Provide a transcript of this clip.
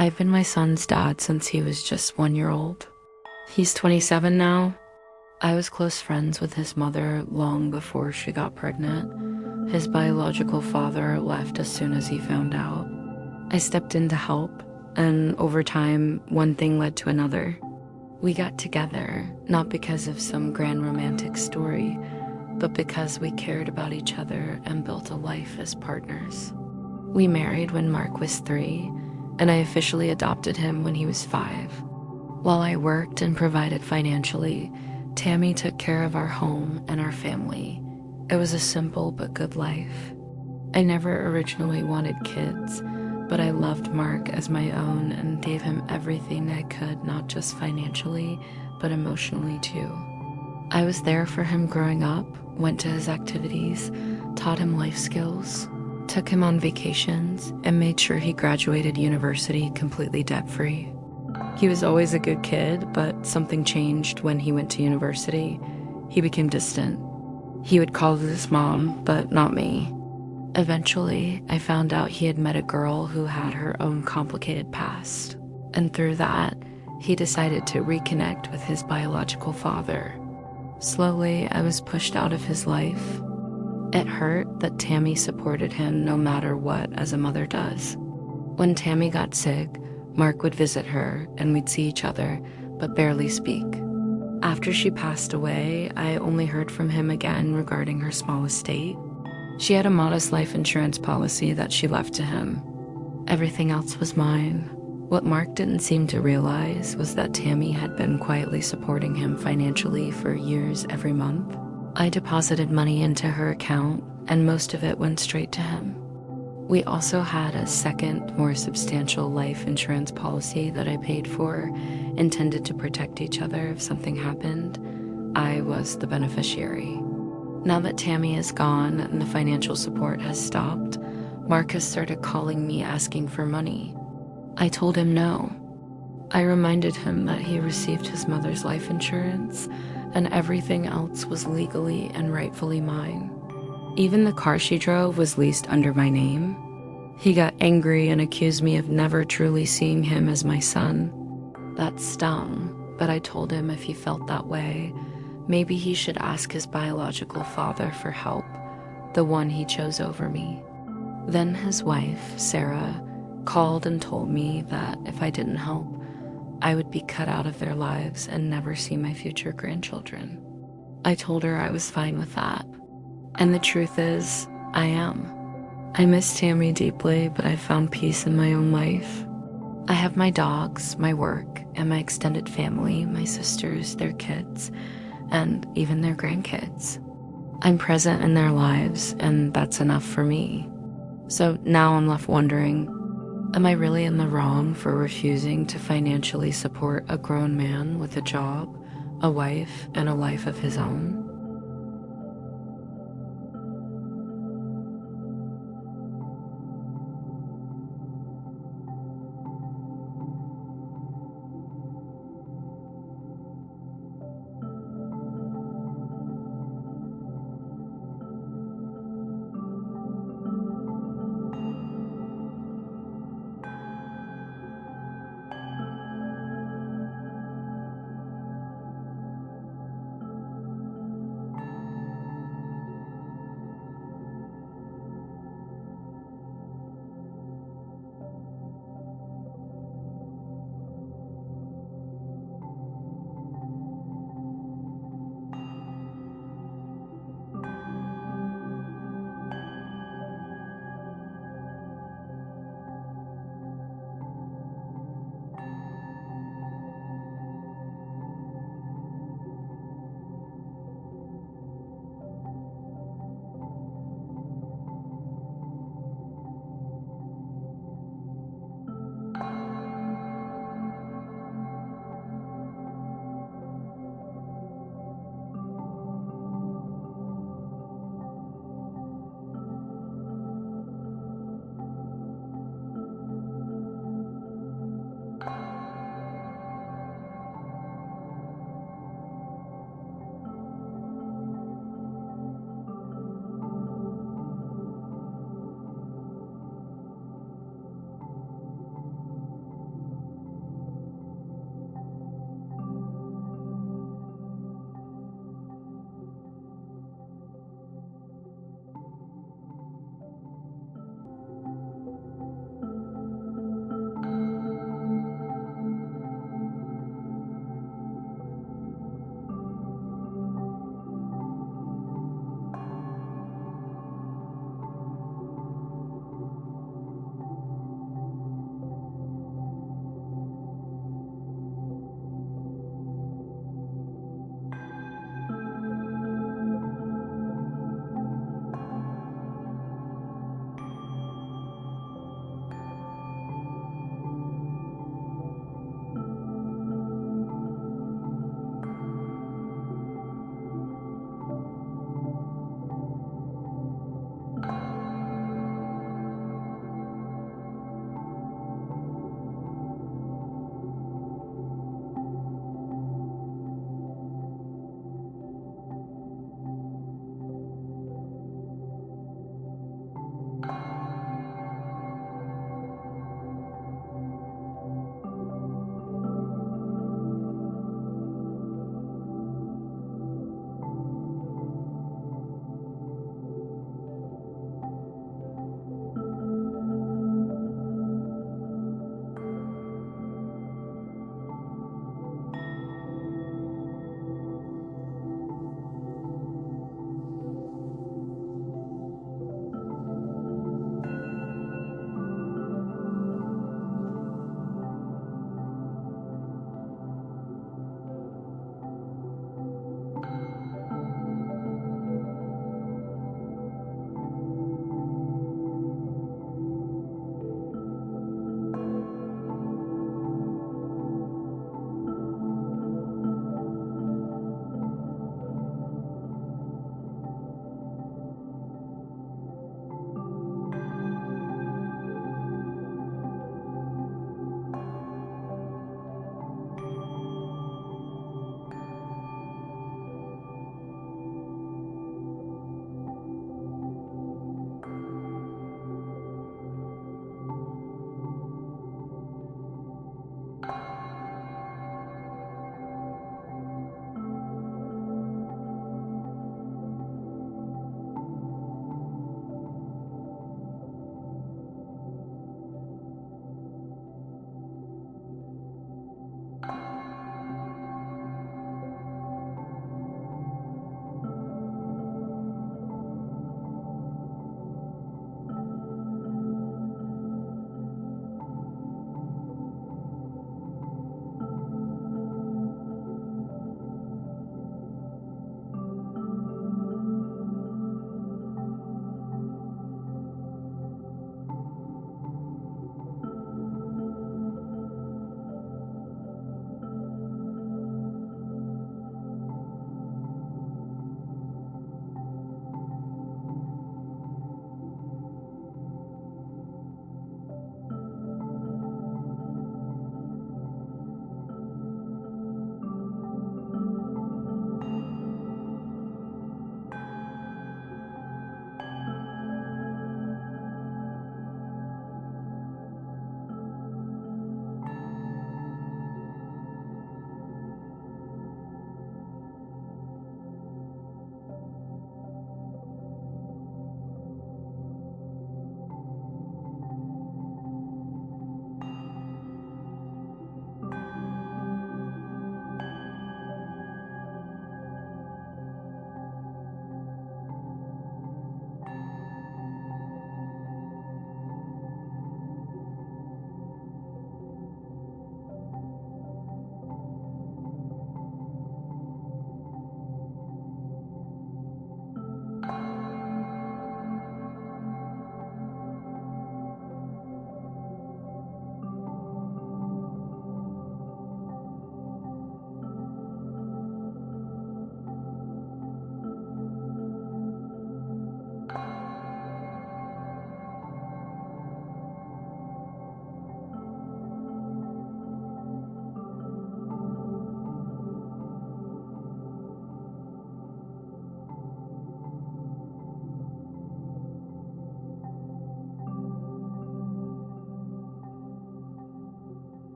I've been my son's dad since he was just 1 year old. He's 27 now. I was close friends with his mother long before she got pregnant. His biological father left as soon as he found out. I stepped in to help, and over time, one thing led to another. We got together, not because of some grand romantic story, but because we cared about each other and built a life as partners. We married when Mark was 3, and I officially adopted him when he was 5. While I worked and provided financially, Tammy took care of our home and our family. It was a simple but good life. I never originally wanted kids, but I loved Mark as my own and gave him everything I could, not just financially, but emotionally too. I was there for him growing up, went to his activities, taught him life skills, took him on vacations, and made sure he graduated university completely debt-free. He was always a good kid, but something changed when he went to university. He became distant. He would call his mom, but not me. Eventually, I found out he had met a girl who had her own complicated past, and through that, he decided to reconnect with his biological father. Slowly, I was pushed out of his life. It hurt that Tammy supported him no matter what, as a mother does. When Tammy got sick, Mark would visit her and we'd see each other, but barely speak. After she passed away, I only heard from him again regarding her small estate. She had a modest life insurance policy that she left to him. Everything else was mine. What Mark didn't seem to realize was that Tammy had been quietly supporting him financially for years every month. I deposited money into her account, and most of it went straight to him. We also had a second, more substantial life insurance policy that I paid for, intended to protect each other if something happened. I was the beneficiary. Now that Tammy is gone and the financial support has stopped, Mark has started calling me asking for money. I told him no. I reminded him that he received his mother's life insurance and everything else was legally and rightfully mine. Even the car she drove was leased under my name. He got angry and accused me of never truly seeing him as my son. That stung, but I told him if he felt that way, maybe he should ask his biological father for help, the one he chose over me. Then his wife, Sarah, called and told me that if I didn't help, I would be cut out of their lives and never see my future grandchildren. I told her I was fine with that. And the truth is, I am. I miss Tammy deeply, but I've found peace in my own life. I have my dogs, my work, and my extended family, my sisters, their kids, and even their grandkids. I'm present in their lives, and that's enough for me. So now I'm left wondering, am I really in the wrong for refusing to financially support a grown man with a job, a wife, and a life of his own?